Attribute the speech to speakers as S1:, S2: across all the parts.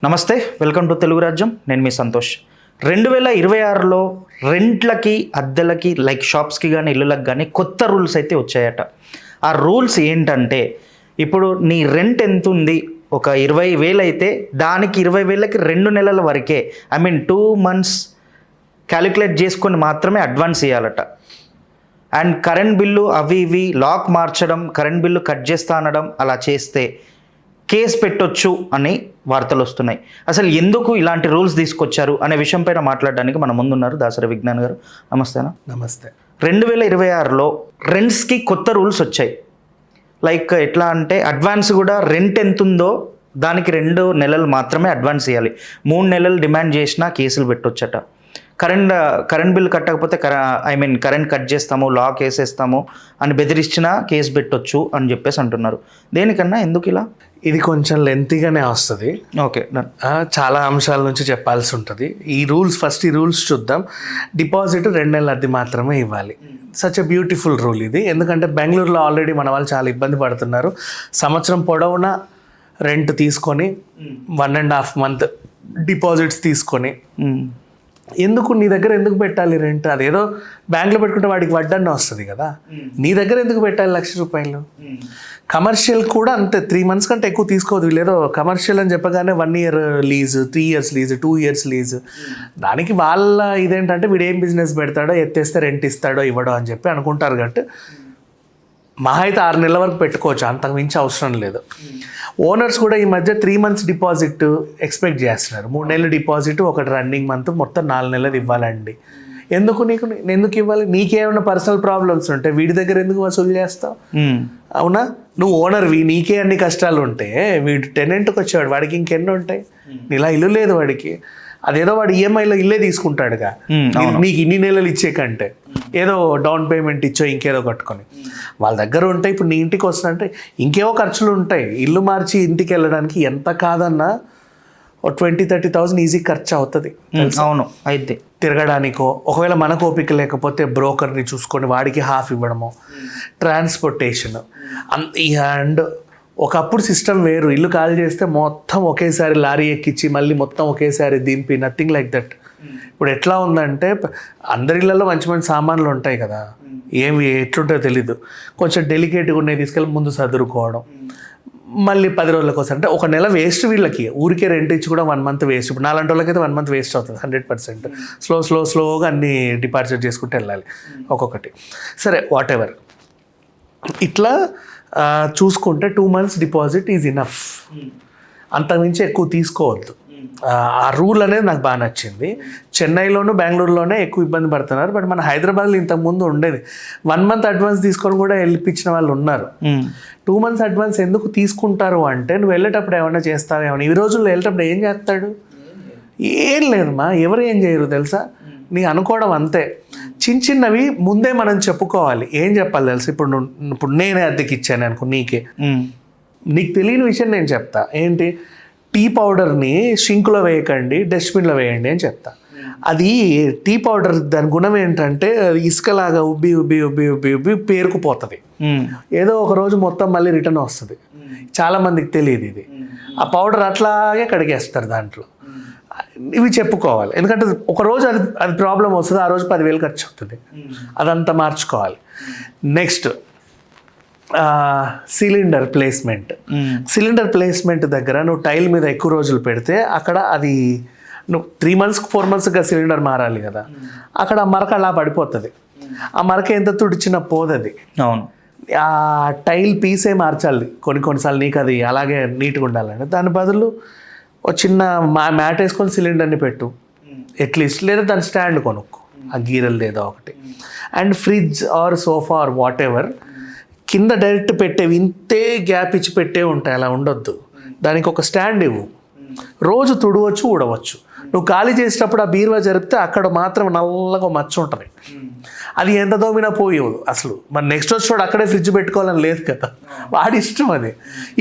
S1: నమస్తే, welcome to Telugu రాజ్యం. నేను మీ సంతోష్. 2026లో రెంట్లకి, అద్దెలకి, లైక్ షాప్స్కి కానీ ఇల్లులకు కానీ కొత్త రూల్స్ అయితే వచ్చాయట. ఆ రూల్స్ ఏంటంటే, ఇప్పుడు నీ రెంట్ ఎంత ఉంది, ఒక 20,000 అయితే దానికి 20,000కి 2 నెలల వరకే, ఐ మీన్ 2 months క్యాలిక్యులేట్ చేసుకొని మాత్రమే అడ్వాన్స్ ఇవ్వాలట. అండ్ కరెంట్ బిల్లు అవి ఇవి లాక్ మార్చడం, కరెంట్ బిల్లు కట్ చేస్తా అనడం అలా చేస్తే కేసు పెట్టొచ్చు అని వార్తలు వస్తున్నాయి. అసలు ఎందుకు ఇలాంటి రూల్స్ తీసుకొచ్చారు అనే విషయం పైన మాట్లాడడానికి మన ముందున్నారు దాసరి విజ్ఞాన్ గారు. నమస్తేనా.
S2: నమస్తే.
S1: 2026లో రెంట్స్కి కొత్త రూల్స్ వచ్చాయి. లైక్ ఎట్లా అంటే, అడ్వాన్స్ కూడా రెంట్ ఎంత ఉందో దానికి 2 నెలలు మాత్రమే అడ్వాన్స్ ఇవ్వాలి. 3 నెలలు డిమాండ్ చేసినా కేసులు పెట్టొచ్చట. కరెంట్ బిల్ కట్టకపోతే కరెంట్ కట్ చేస్తాము, లాక్ వేసేస్తాము అని బెదిరించినా కేసు పెట్టొచ్చు అని చెప్పేసి అంటున్నారు. దేనికన్నా ఎందుకు ఇలా?
S2: ఇది కొంచెం లెంతీగానే వస్తుంది.
S1: ఓకే,
S2: చాలా అంశాల నుంచి చెప్పాల్సి ఉంటుంది. ఈ రూల్స్ చూద్దాం. డిపాజిట్ 2 నెలల అద్దె మాత్రమే ఇవ్వాలి. సచ్ ఎ బ్యూటిఫుల్ రూల్ ఇది. ఎందుకంటే బెంగళూరులో ఆల్రెడీ మన వాళ్ళు చాలా ఇబ్బంది పడుతున్నారు. సంవత్సరం పొడవునా రెంట్ తీసుకొని 1.5 month డిపాజిట్స్ తీసుకొని ఎందుకు నీ దగ్గర ఎందుకు పెట్టాలి రెంట్? అదేదో బ్యాంక్లో పెట్టుకుంటే వాడికి వడ్డన్న వస్తుంది కదా, నీ దగ్గర ఎందుకు పెట్టాలి ₹1,00,000? కమర్షియల్ కూడా అంతే, 3 months కంటే ఎక్కువ తీసుకోవద్దు. వీళ్ళేదో కమర్షియల్ అని చెప్పగానే 1 year lease, 3 years lease, 2 years lease. దానికి వాళ్ళ ఇదేంటంటే వీడు ఏం బిజినెస్ పెడతాడో, ఎత్తేస్తే రెంట్ ఇస్తాడో ఇవ్వడో అని చెప్పి అనుకుంటారు. కాబట్టి మహా అయితే 6 నెలల వరకు పెట్టుకోవచ్చు, అంతకు మించి అవసరం లేదు. ఓనర్స్ కూడా ఈ మధ్య 3 months డిపాజిట్ ఎక్స్పెక్ట్ చేస్తున్నారు. 3 నెలలు డిపాజిట్, ఒకటి రన్నింగ్ మంత్, మొత్తం 4 నెలలు ఇవ్వాలండి. ఎందుకు ఇవ్వాలి? నీకేమైనా పర్సనల్ ప్రాబ్లమ్స్ ఉంటే వీడి దగ్గర ఎందుకు వసూలు చేస్తావు? అవునా? నువ్వు ఓనర్వి, నీకే అన్ని కష్టాలు ఉంటే వీడు టెనెంట్కి వచ్చేవాడు, వాడికి ఇంకెన్ని ఉంటాయి? ఇలా ఇల్లు లేదు వాడికి, అదేదో వాడు ఈఎంఐలో ఇల్లే తీసుకుంటాడుగా. నీకు ఇన్ని నెలలు ఇచ్చే కంటే ఏదో డౌన్ పేమెంట్ ఇచ్చో ఇంకేదో కట్టుకొని వాళ్ళ దగ్గర ఉంటాయి. ఇప్పుడు నీ ఇంటికి వస్తుందంటే ఇంకేవో ఖర్చులు ఉంటాయి. ఇల్లు మార్చి ఇంటికి వెళ్ళడానికి ఎంత కాదన్నా 20,000-30,000 ఈజీ ఖర్చు అవుతుంది.
S1: అవును. అయితే
S2: తిరగడానికో, ఒకవేళ మనకు ఓపిక లేకపోతే బ్రోకర్ని చూసుకొని వాడికి హాఫ్ ఇవ్వడము, ట్రాన్స్పోర్టేషన్. అండ్ ఒకప్పుడు సిస్టమ్ వేరు. ఇల్లు ఖాళీ చేస్తే మొత్తం ఒకేసారి లారీ ఎక్కించి మళ్ళీ మొత్తం ఒకేసారి దింపి, నథింగ్ లైక్ దట్. ఇప్పుడు ఎట్లా ఉందంటే, అందరి ఇళ్లలో మంచి మంచి సామాన్లు ఉంటాయి కదా, ఏమి ఎట్లుంటాయో తెలీదు. కొంచెం డెలికేట్గా ఉన్నాయి తీసుకెళ్ళి ముందు సదురుకోవడం, మళ్ళీ 10 రోజుల కోసం. అంటే 1 నెల వేస్ట్ వీళ్ళకి. ఊరికే రెంట్ ఇచ్చి కూడా 1 month వేస్ట్. ఇప్పుడు 4 రోజులకైతే 1 month వేస్ట్ అవుతుంది 100%. స్లోగా అన్ని డిపార్చర్ చేసుకుంటూ వెళ్ళాలి ఒక్కొక్కటి. సరే, వాట్ ఎవర్. ఇట్లా చూసుకుంటే 2 months డిపాజిట్ ఈజ్ ఇనఫ్. అంతకుమించి ఎక్కువ తీసుకోవద్దు. ఆ రూల్ అనేది నాకు బాగా నచ్చింది. చెన్నైలోను బెంగళూరులోనే ఎక్కువ ఇబ్బంది పడుతున్నారు. బట్ మన హైదరాబాద్లో ఇంతకుముందు ఉండేది 1 month అడ్వాన్స్ తీసుకొని కూడా వెళ్ళిపించిన వాళ్ళు ఉన్నారు. 2 months అడ్వాన్స్ ఎందుకు తీసుకుంటారు అంటే, నువ్వు వెళ్ళేటప్పుడు ఏమన్నా చేస్తావేమో. ఈ రోజుల్లో వెళ్ళేటప్పుడు ఏం చేస్తాడు? ఏం లేదమ్మా, ఎవరు ఏం చేయరు తెలుసా, నీ అనుకోవడం అంతే. చిన్నవి ముందే మనం చెప్పుకోవాలి. ఏం చెప్పాలి తెలుసు? ఇప్పుడు నేనే అద్దెకి ఇచ్చాను అనుకో, నీకు తెలియని విషయం నేను చెప్తా. ఏంటి? టీ పౌడర్ని షింక్లో వేయకండి, డస్ట్బిన్లో వేయండి అని చెప్తా. అది టీ పౌడర్, దాని గుణం ఏంటంటే ఇసుకలాగా ఉబ్బి ఉబ్బి ఉబ్బి ఉబ్బి ఉబ్బి పేరుకుపోతుంది. ఏదో ఒక రోజు మొత్తం మళ్ళీ రిటర్న్ వస్తుంది. చాలామందికి తెలియదు ఇది. ఆ పౌడర్ అట్లాగే కడిగేస్తారు దాంట్లో. ఇవి చెప్పుకోవాలి. ఎందుకంటే ఒకరోజు అది ప్రాబ్లం వస్తుంది, ఆ రోజు 10,000 ఖర్చు అవుతుంది. అదంతా మార్చుకోవాలి. నెక్స్ట్, సిలిండర్ ప్లేస్మెంట్ దగ్గర నువ్వు టైల్ మీద ఎక్కువ రోజులు పెడితే అక్కడ అది నువ్వు 3 months 4 monthsగా సిలిండర్ మారాలి కదా, అక్కడ ఆ మరక అలా పడిపోతుంది. ఆ మరక ఎంత తుడిచినా పోదది.
S1: అవును.
S2: ఆ టైల్ పీసే మార్చాలి కొన్నిసార్లు. నీకు అది అలాగే నీట్గా ఉండాలంటే దాని బదులు ఒక చిన్న మ్యాట్ వేసుకొని సిలిండర్ని పెట్టు అట్లీస్ట్, లేదా దాని స్టాండ్ కొనుక్కో, ఆ గీరలు ఏదో ఒకటి. And fridge or sofa or whatever కింద డైరెక్ట్ పెట్టేవి ఇంతే గ్యాప్ ఇచ్చి పెట్టే ఉంటాయి, అలా ఉండొద్దు. దానికి ఒక స్టాండ్ ఇవ్వు, రోజు తుడవచ్చు, ఊడవచ్చు. నువ్వు ఖాళీ చేసేటప్పుడు ఆ బీరువా జరిపితే అక్కడ మాత్రం నల్లగా మచ్చ ఉంటుంది. అది ఎంత దోమినా పోయేది అసలు. మరి నెక్స్ట్ వచ్చాడు అక్కడే ఫ్రిడ్జ్ పెట్టుకోవాలని లేదు కదా, వాడి ఇష్టం అది.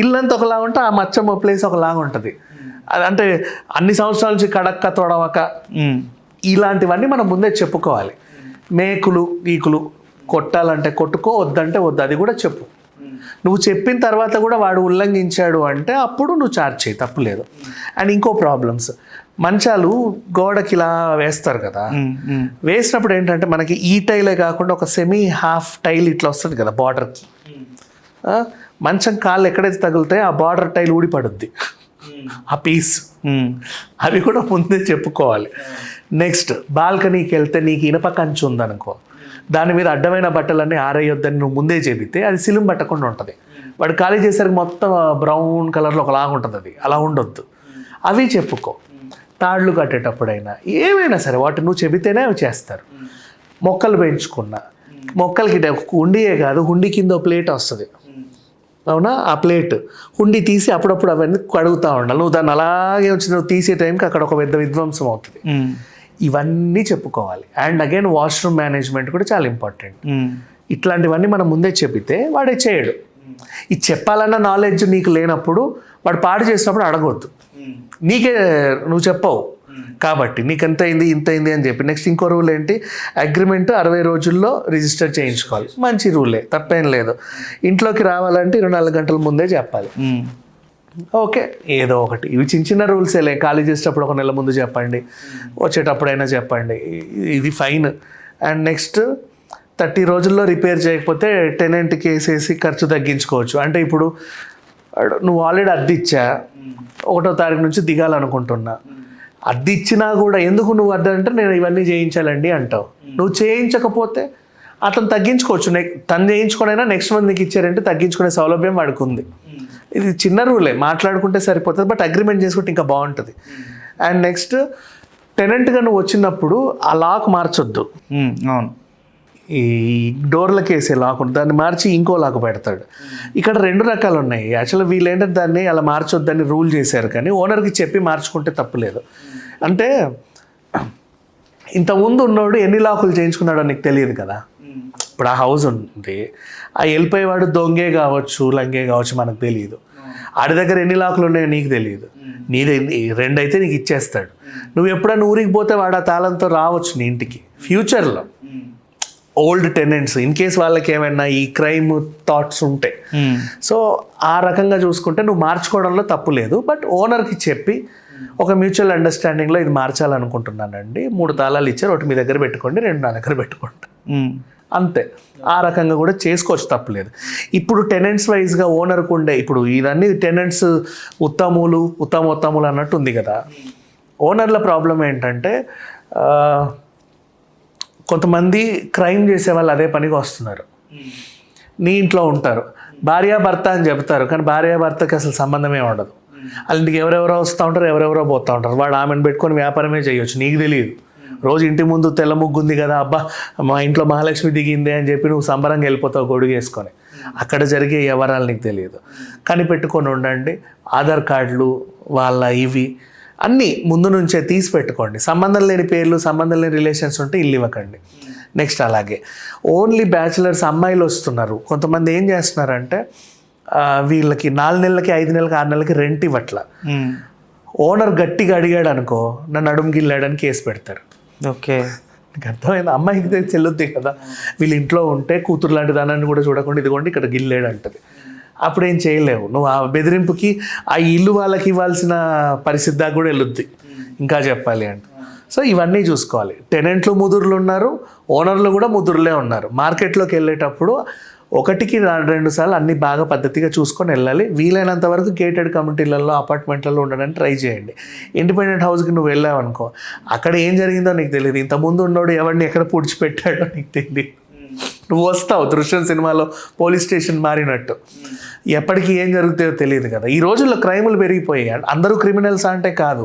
S2: ఇల్లంతా ఒకలాగా ఉంటే ఆ మచ్చ ప్లేస్ ఒకలాగా ఉంటుంది. అంటే అన్ని సంవత్సరాల నుంచి కడక్క తొడవక ఇలాంటివన్నీ మనం ముందే చెప్పుకోవాలి. మేకులు గీకులు కొట్టాలంటే కొట్టుకో, వద్దంటే వద్దు, అది కూడా చెప్పు. నువ్వు చెప్పిన తర్వాత కూడా వాడు ఉల్లంఘించాడు అంటే అప్పుడు నువ్వు ఛార్జ్ చేయి, తప్పులేదు. అండ్ ఇంకో ప్రాబ్లమ్స్, మంచాలు గోడకి ఇలా వేస్తారు కదా, వేసినప్పుడు ఏంటంటే మనకి ఈ టైలే కాకుండా ఒక సెమీ హాఫ్ టైల్ ఇట్లా వస్తుంది కదా బార్డర్కి. మంచం కాళ్ళు ఎక్కడైతే తగులుతాయో ఆ బార్డర్ టైల్ ఊడిపడుద్ది, ఆ పీస్. అవి కూడా ముందే చెప్పుకోవాలి. నెక్స్ట్, బాల్కనీకి వెళ్తే నీకు ఇనప కంచు ఉందనుకో, దాని మీద అడ్డమైన బట్టలన్నీ ఆరేయొద్దని నువ్వు ముందే చెబితే అది సిలుం పట్టకుండా ఉంటుంది. వాడు ఖాళీ చేసరికి మొత్తం బ్రౌన్ కలర్లో ఒకలాగా ఉంటుంది, అది అలా ఉండొద్దు. అవి చెప్పుకో. తాళ్ళు కట్టేటప్పుడైనా ఏమైనా సరే వాటి నువ్వు చెబితేనే అవి చేస్తారు. మొక్కలు పెంచుకున్నా, మొక్కలకి హుండీయే కాదు, హుండీ కింద ప్లేట్ వస్తుంది, అవునా, ఆ ప్లేట్ హుండీ తీసి అప్పుడప్పుడు అవన్నీ కడుగుతూ ఉండాలి. నువ్వు దాన్ని అలాగే వచ్చి నువ్వు తీసే టైంకి అక్కడ ఒక పెద్ద విధ్వంసం అవుతుంది. ఇవన్నీ చెప్పుకోవాలి. అండ్ అగైన్ వాష్రూమ్ మేనేజ్మెంట్ కూడా చాలా ఇంపార్టెంట్. ఇట్లాంటివన్నీ మనం ముందే చెబితే వాడే చేయడు. ఇది చెప్పాలన్న నాలెడ్జ్ నీకు లేనప్పుడు వాడు పాడు చేసినప్పుడు అడగొద్దు. నీకే నువ్వు చెప్పవు కాబట్టి నీకు ఎంత అయింది ఇంత అయింది అని చెప్పి. నెక్స్ట్ ఇంకో రూల్ ఏంటి, అగ్రిమెంట్ 60 రోజుల్లో రిజిస్టర్ చేయించుకోవాలి. మంచి రూలే, తప్పేం లేదు. ఇంట్లోకి రావాలంటే 24 గంటల ముందే చెప్పాలి. ఓకే, ఏదో ఒకటి. ఇవి చిన్న చిన్న రూల్సేలే. ఖాళీ చేసేటప్పుడు 1 నెల ముందు చెప్పండి, వచ్చేటప్పుడైనా చెప్పండి, ఇది ఫైన్. అండ్ నెక్స్ట్ 30 రోజుల్లో రిపేర్ చేయకపోతే టెనెంట్కి వేసేసి ఖర్చు తగ్గించుకోవచ్చు. అంటే ఇప్పుడు నువ్వు ఆల్రెడీ అద్దె ఇచ్చా, 1వ తారీఖు నుంచి దిగాలనుకుంటున్నా, అద్దె ఇచ్చినా కూడా ఎందుకు నువ్వు అద్దె అంటే నేను ఇవన్నీ చేయించాలండి అంటావు. నువ్వు చేయించకపోతే అతను తగ్గించుకోవచ్చు. తను చేయించుకునైనా నెక్స్ట్ మంత్ నీకు ఇచ్చారంటే తగ్గించుకునే సౌలభ్యం వాడికి ఉంది. ఇది చిన్న రూలే, మాట్లాడుకుంటే సరిపోతుంది, బట్ అగ్రిమెంట్ చేసుకుంటే ఇంకా బాగుంటుంది. అండ్ నెక్స్ట్, టెనెంట్గా నువ్వు వచ్చినప్పుడు ఆ లాక్ మార్చొద్దు.
S1: అవును,
S2: ఈ డోర్లకి వేసే లాక్ ఉంటుంది, దాన్ని మార్చి ఇంకో లాక్ పెడతాడు. ఇక్కడ 2 రకాలు ఉన్నాయి. యాక్చువల్గా వీళ్ళు ఏంటంటే దాన్ని అలా మార్చొద్దని రూల్ చేశారు, కానీ ఓనర్కి చెప్పి మార్చుకుంటే తప్పులేదు. అంటే ఇంతకుముందు ఉన్నోడు ఎన్ని లాకులు చేయించుకున్నాడో నీకు తెలియదు కదా. ఇప్పుడు ఆ హౌస్ ఉంది, ఆ వెళ్ళిపోయేవాడు దొంగే కావచ్చు, లంగే కావచ్చు, మనకు తెలియదు. ఆడి దగ్గర ఎన్ని లాకులు ఉన్నాయో నీకు తెలియదు. నీది 2 అయితే నీకు ఇచ్చేస్తాడు. నువ్వు ఎప్పుడైనా ఊరికి పోతే వాడు ఆ తాళంతో రావచ్చు నీ ఇంటికి ఫ్యూచర్లో. ఓల్డ్ టెనెంట్స్ ఇన్ కేస్ వాళ్ళకి ఏమైనా ఈ క్రైమ్ థాట్స్ ఉంటే, సో ఆ రకంగా చూసుకుంటే నువ్వు మార్చుకోవడంలో తప్పు లేదు. బట్ ఓనర్కి చెప్పి ఒక మ్యూచువల్ అండర్స్టాండింగ్లో ఇది మార్చాలనుకుంటున్నానండి, 3 తాళాలు ఇచ్చారు, ఒకటి మీ దగ్గర పెట్టుకోండి, 2 నా దగ్గర పెట్టుకోండి, అంతే. ఆ రకంగా కూడా చేసుకోవచ్చు, తప్పులేదు. ఇప్పుడు టెనెంట్స్ వైజ్గా ఓనర్కు ఉండే, ఇప్పుడు ఇవన్నీ టెనెంట్స్ ఉత్తమోత్తములు అన్నట్టు ఉంది కదా. ఓనర్ల ప్రాబ్లం ఏంటంటే కొంతమంది క్రైమ్ చేసే వాళ్ళు అదే పనిగా వస్తున్నారు. నీ ఇంట్లో ఉంటారు, భార్యాభర్త అని చెప్తారు, కానీ భార్యాభర్తకి అసలు సంబంధమే ఉండదు. అలాంటికి ఎవరెవరో వస్తూ ఉంటారు, ఎవరెవరో పోతూ ఉంటారు. వాడు ఆమెను పెట్టుకొని వ్యాపారమే చేయొచ్చు, నీకు తెలియదు. రోజు ఇంటి ముందు తెల్ల ముగ్గు ఉంది కదా, అబ్బా మా ఇంట్లో మహాలక్ష్మి దిగిందే అని చెప్పి నువ్వు సంబరంగా వెళ్ళిపోతావు గొడుగు వేసుకొని. అక్కడ జరిగే వ్యవహారాలు నీకు తెలియదు. కనిపెట్టుకొని ఉండండి. ఆధార్ కార్డులు వాళ్ళ ఇవి అన్నీ ముందు నుంచే తీసి పెట్టుకోండి. సంబంధం లేని పేర్లు, సంబంధం లేని రిలేషన్స్ ఉంటే ఇల్లు ఇవ్వకండి. నెక్స్ట్, అలాగే ఓన్లీ బ్యాచిలర్స్ అమ్మాయిలు వస్తున్నారు. కొంతమంది ఏం చేస్తున్నారంటే వీళ్ళకి 4 నెలలకి 5 నెలలకి 6 నెలలకి రెంట్ ఇవ్వట్ల. ఓనర్ గట్టిగా అడిగాడు అనుకో, నన్ను అడుగు గిల్లాడని కేసు పెడతారు.
S1: ఓకే,
S2: నీకు అర్థమైంది? అమ్మాయికి చెల్లుద్ది కదా, వీళ్ళ ఇంట్లో ఉంటే కూతురు లాంటి దానాన్ని కూడా చూడకుండా ఇదిగోండి ఇక్కడ గిల్లాడు అంటది. అప్పుడు ఏం చేయలేవు. నువ్వు ఆ బెదిరింపుకి ఆ ఇల్లు వాళ్ళకి ఇవ్వాల్సిన పరిస్థితి దాకా కూడా వెళ్ళొద్ది, ఇంకా చెప్పాలి అంటే. సో ఇవన్నీ చూసుకోవాలి. టెనెంట్లు ముదురులు ఉన్నారు, ఓనర్లు కూడా ముదురులే ఉన్నారు. మార్కెట్లోకి వెళ్ళేటప్పుడు 1కి 2 సార్లు అన్ని బాగా పద్ధతిగా చూసుకొని వెళ్ళాలి. వీలైనంత వరకు గేటెడ్ కమ్యూనిటీలలో, అపార్ట్మెంట్లలో ఉండడానికి ట్రై చేయండి. ఇండిపెండెంట్ హౌస్కి నువ్వు వెళ్ళావు అనుకో, అక్కడ ఏం జరిగిందో నీకు తెలియదు. ఇంతకుముందు ఉన్నోడు ఎవరిని ఎక్కడ పూడ్చిపెట్టాడో నీకు తెలియదు. నువ్వు వస్తావు దృశ్యం సినిమాలో పోలీస్ స్టేషన్ మారినట్టు, ఎప్పటికీ ఏం జరుగుతాయో తెలియదు కదా. ఈ రోజుల్లో క్రైములు పెరిగిపోయాయి. అందరూ క్రిమినల్స్ అంటే కాదు,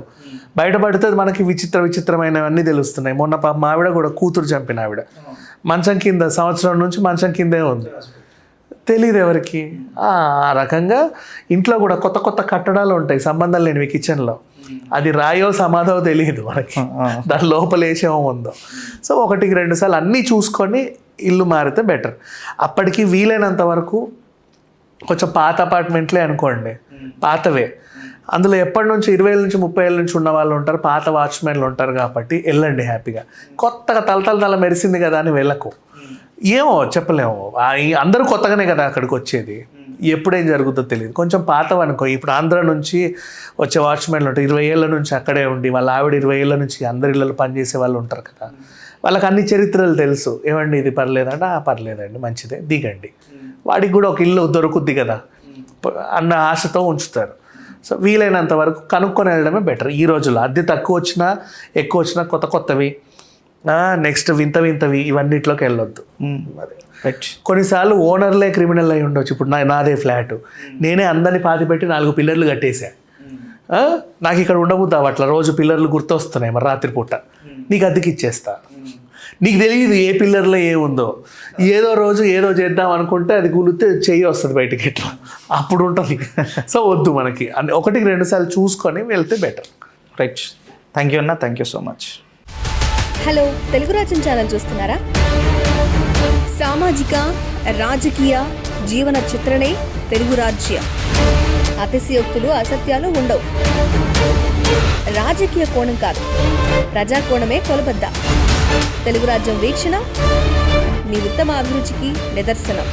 S2: బయటపడితే మనకి విచిత్రమైనవన్నీ తెలుస్తున్నాయి. మొన్న మా ఆవిడ కూడా కూతురు చంపిన ఆవిడ మంచం కింద, సంవత్సరం నుంచి మంచం కిందే ఉంది, తెలియదు ఎవరికి. ఆ రకంగా ఇంట్లో కూడా కొత్త కొత్త కట్టడాలు ఉంటాయి సంబంధం లేనివి కిచెన్లో. అది రాయో సమాధో తెలియదు మనకి, దాని లోపల ఏమో ఉందో. సో 1కి 2 సార్లు అన్నీ చూసుకొని ఇల్లు మారితే బెటర్. అప్పటికి వీలైనంత వరకు కొంచెం పాత అపార్ట్మెంట్లే అనుకోండి, పాతవే, అందులో ఎప్పటి నుంచి 20 ఏళ్ళ నుంచి 30 ఏళ్ళ నుంచి ఉన్న వాళ్ళు ఉంటారు, పాత వాచ్మెన్లు ఉంటారు, కాబట్టి వెళ్ళండి హ్యాపీగా. కొత్తగా తల మెరిసింది కదా అని వెళ్ళకు, ఏమో చెప్పలేము. అందరూ కొత్తగానే కదా అక్కడికి వచ్చేది. ఎప్పుడేం జరుగుతుందో తెలియదు. కొంచెం పాతవనుకో, ఇప్పుడు ఆంధ్ర నుంచి వచ్చే వాచ్మెన్లు ఉంటారు 20 ఏళ్ళ నుంచి అక్కడే ఉండి, వాళ్ళ ఆవిడ 20 ఏళ్ళ నుంచి అందరి ఇళ్ళలో పనిచేసే వాళ్ళు ఉంటారు కదా, వాళ్ళకి అన్ని చరిత్రలు తెలుసు. ఏమండి ఇది పర్లేదంటే పర్లేదండి మంచిదే దిగండి, వాడికి కూడా ఒక ఇల్లు దొరుకుద్ది కదా అన్న ఆశతో ఉంచుతారు. సో వీలైనంత వరకు కనుక్కొని వెళ్ళడమే బెటర్. ఈ రోజుల్లో అద్దె తక్కువ వచ్చినా ఎక్కువ వచ్చినా కొత్తవి నెక్స్ట్ వింతవి ఇవన్నిట్లోకి వెళ్ళొద్దు.
S1: రైట్.
S2: కొన్నిసార్లు ఓనర్లే క్రిమినల్ అయి ఉండొచ్చు. ఇప్పుడు నాదే ఫ్లాట్, నేనే అందరిని పాతిపెట్టి 4 పిల్లర్లు కట్టేశా. నాకు ఇక్కడ ఉండబుద్దా అట్లా రోజు పిల్లర్లు గుర్తొస్తున్నాయి, మరి రాత్రిపూట నీకు అద్దెకి ఇచ్చేస్తా. నీకు తెలియదు ఏ పిల్లర్లో ఏముందో, ఏదో రోజు ఏదో చేద్దాం అనుకుంటే అది కూలితే చెయ్యి వస్తుంది బయటికి, ఇట్లా అప్పుడు ఉంటుంది. సో వద్దు, మనకి 1-2 సార్లు చూసుకొని వెళ్తే బెటర్.
S1: రైట్. థ్యాంక్ యూ అన్న, thank you so much.
S3: Hello, Telugu రాజ్యం ఛానల్ చూస్తున్నారా? సామాజిక రాజకీయ జీవన చిత్రణే తెలుగు రాజ్యం. అతిశయోక్తులు అసత్యాలు ఉండవు. రాజకీయ కోణం కాదు, ప్రజా కోణమే కొలబద్ద. తెలుగు రాజ్యం వీక్షణ మీ ఉత్తమ అభిరుచికి నిదర్శనం.